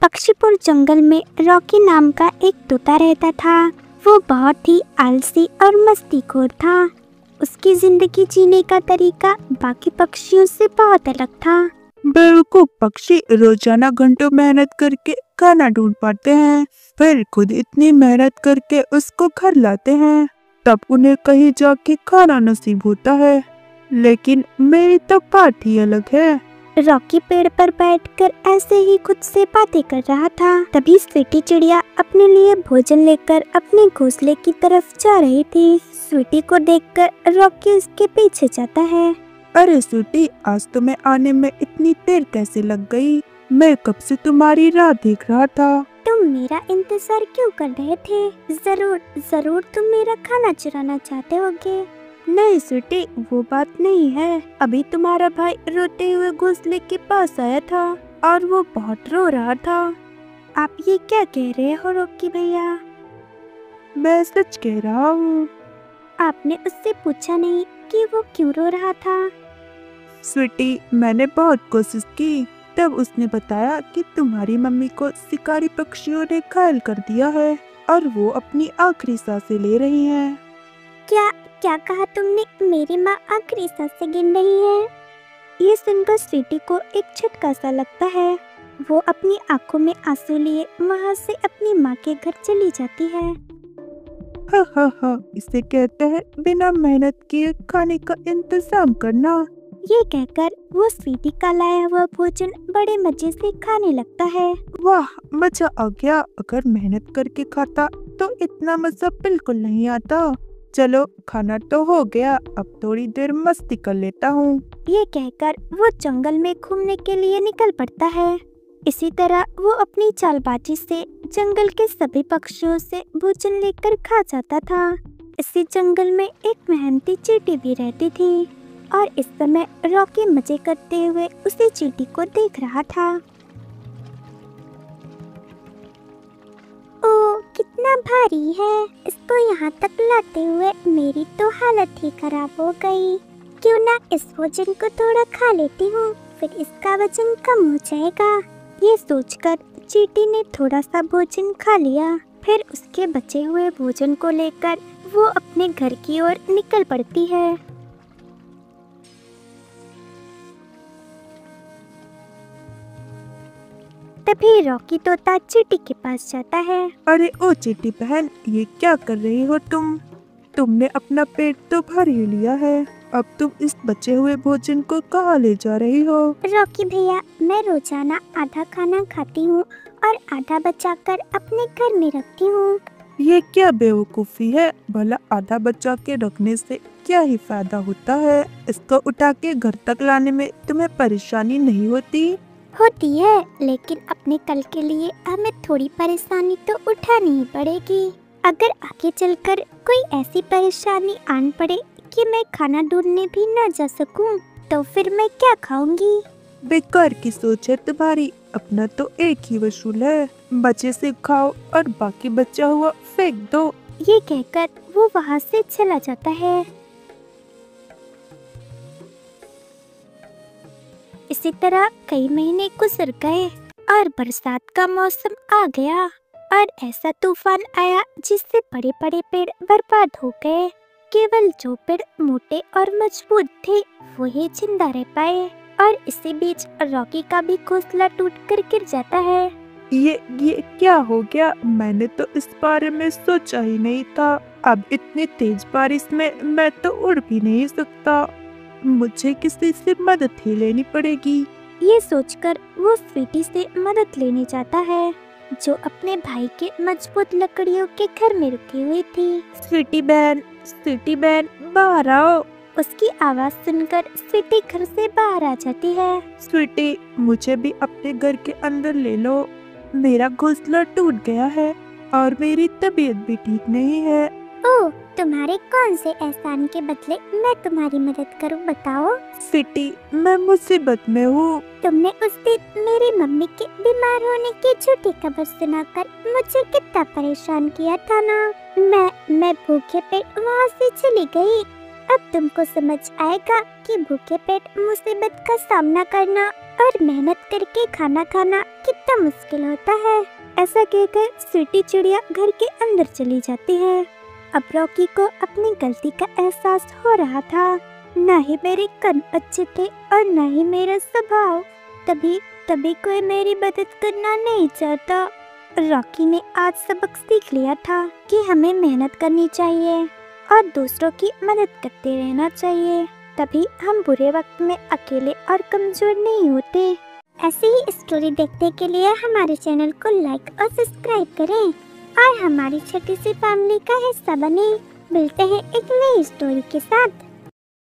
पक्षीपुर जंगल में रॉकी नाम का एक तोता रहता था। वो बहुत ही आलसी और मस्तीखोर था। उसकी जिंदगी जीने का तरीका बाकी पक्षियों से बहुत अलग था। बेवकूफ पक्षी रोजाना घंटों मेहनत करके खाना ढूंढ पाते हैं, फिर खुद इतनी मेहनत करके उसको घर लाते हैं, तब उन्हें कहीं जाके खाना नसीब होता है। लेकिन मेरी तो बात ही अलग है। रॉकी पेड़ पर बैठकर ऐसे ही खुद से बातें कर रहा था। तभी स्वीटी चिड़िया अपने लिए भोजन लेकर अपने घोंसले की तरफ जा रही थी। स्वीटी को देखकर रॉकी उसके पीछे जाता है। अरे स्वीटी, आज तुम्हें आने में इतनी देर कैसे लग गई? मैं कब से तुम्हारी राह देख रहा था। तुम मेरा इंतजार क्यों कर रहे थे? जरूर तुम मेरा खाना चुराना चाहते होगे। नहीं स्वीटी, वो बात नहीं है। अभी तुम्हारा भाई रोते हुए घोंसले के पास आया था और वो बहुत रो रहा था। आप ये क्या कह रहे हो रॉकी भैया? मैं सच कह रहा हूँ। आपने उससे पूछा नहीं कि वो क्यों रो रहा था? स्वीटी, मैंने बहुत कोशिश की, तब उसने बताया कि तुम्हारी मम्मी को शिकारी पक्षियों ने घायल कर दिया है और वो अपनी आखिरी सांसें ले रही हैं। क्या कहा तुमने? मेरी माँ आखिरी सांसें गिन रही है? ये सुनकर स्वीटी को एक झटका सा लगता है। वो अपनी आंखों में आंसू लिए वहाँ से अपनी माँ के घर चली जाती है। हा, इसे कहते हैं बिना मेहनत किए खाने का इंतजाम करना। ये कहकर वो स्वीटी का लाया हुआ भोजन बड़े मजे से खाने लगता है। वाह, मजा आ गया। अगर मेहनत करके खाता तो इतना मजा बिल्कुल नहीं आता। चलो, खाना तो हो गया, अब थोड़ी देर मस्ती कर लेता हूँ। ये कहकर वो जंगल में घूमने के लिए निकल पड़ता है। इसी तरह वो अपनी चालबाजी से जंगल के सभी पक्षियों से भोजन लेकर खा जाता था। इसी जंगल में एक मेहनती चींटी भी रहती थी और इस समय रॉकी मजे करते हुए उसी चींटी को देख रहा था। ओह, कितना भारी है! इसको यहाँ तक लाते हुए मेरी तो हालत ही खराब हो गई। क्यों ना इस भोजन को थोड़ा खा लेती हूँ, फिर इसका वजन कम हो जाएगा। ये सोचकर चींटी ने थोड़ा सा भोजन खा लिया। फिर उसके बचे हुए भोजन को लेकर वो अपने घर की ओर निकल पड़ती है। तभी रॉकी तोता चींटी के पास जाता है। अरे ओ चींटी बहन, ये क्या कर रही हो तुम? तुमने अपना पेट तो भर ही लिया है, अब तुम इस बचे हुए भोजन को कहाँ ले जा रही हो? रॉकी भैया, मैं रोजाना आधा खाना खाती हूँ और आधा बचाकर अपने घर में रखती हूँ। ये क्या बेवकूफ़ी है? भला आधा बचा के रखने से क्या ही फायदा होता है? इसको उठा के घर तक लाने में तुम्हें परेशानी नहीं होती? होती है, लेकिन अपने कल के लिए हमें थोड़ी परेशानी तो उठानी ही पड़ेगी। अगर आगे चलकर कोई ऐसी परेशानी आन पड़े कि मैं खाना ढूंढने भी न जा सकूं, तो फिर मैं क्या खाऊंगी? बेकार की सोच है तुम्हारी। अपना तो एक ही वसूल है, बचे से खाओ और बाकी बचा हुआ फेंक दो। ये कहकर वो वहाँ से चला जाता है। इसी तरह कई महीने गुजर गए और बरसात का मौसम आ गया और ऐसा तूफान आया जिससे बड़े बड़े पेड़ बर्बाद हो गए। केवल जो पेड़ मोटे और मजबूत थे वो ही जिंदा रह पाए। और इसी बीच रॉकी का भी घोंसला टूटकर गिर जाता है। ये क्या हो गया? मैंने तो इस बारे में सोचा ही नहीं था। अब इतनी तेज बारिश में मैं तो उड़ भी नहीं सकता। मुझे किसी से मदद ही लेनी पड़ेगी। ये सोचकर वो स्वीटी से मदद लेने जाता है, जो अपने भाई के मजबूत लकड़ियों के घर में रुकी हुई थी। स्वीटी बहन, बाहर आओ। उसकी आवाज सुनकर स्वीटी घर से बाहर आ जाती है। स्वीटी, मुझे भी अपने घर के अंदर ले लो। मेरा घोंसला टूट गया है और मेरी तबीयत भी ठीक नहीं है। ओह, तुम्हारे कौन से एहसान के बदले मैं तुम्हारी मदद करूं, बताओ? स्वीटी, मैं मुसीबत में हूँ। तुमने उस दिन मेरी मम्मी के बीमार होने की झूठी खबर सुनाकर मुझे कितना परेशान किया था ना। मैं भूखे पेट वहाँ से चली गई। अब तुमको समझ आएगा कि भूखे पेट मुसीबत का सामना करना और मेहनत करके खाना खाना कितना मुश्किल होता है। ऐसा कहकर स्वीटी चिड़िया घर के अंदर चली जाती है। अब रॉकी को अपनी गलती का एहसास हो रहा था। न ही मेरे कर्म अच्छे थे और न ही मेरा स्वभाव, तभी कोई मेरी मदद करना नहीं चाहता। रॉकी ने आज सबक सीख लिया था कि हमें मेहनत करनी चाहिए और दूसरों की मदद करते रहना चाहिए, तभी हम बुरे वक्त में अकेले और कमजोर नहीं होते। ऐसी ही स्टोरी देखने के लिए हमारे चैनल को लाइक और सब्सक्राइब करें और हमारी छोटी सी फैमिली का हिस्सा बने। मिलते हैं एक नई स्टोरी के साथ।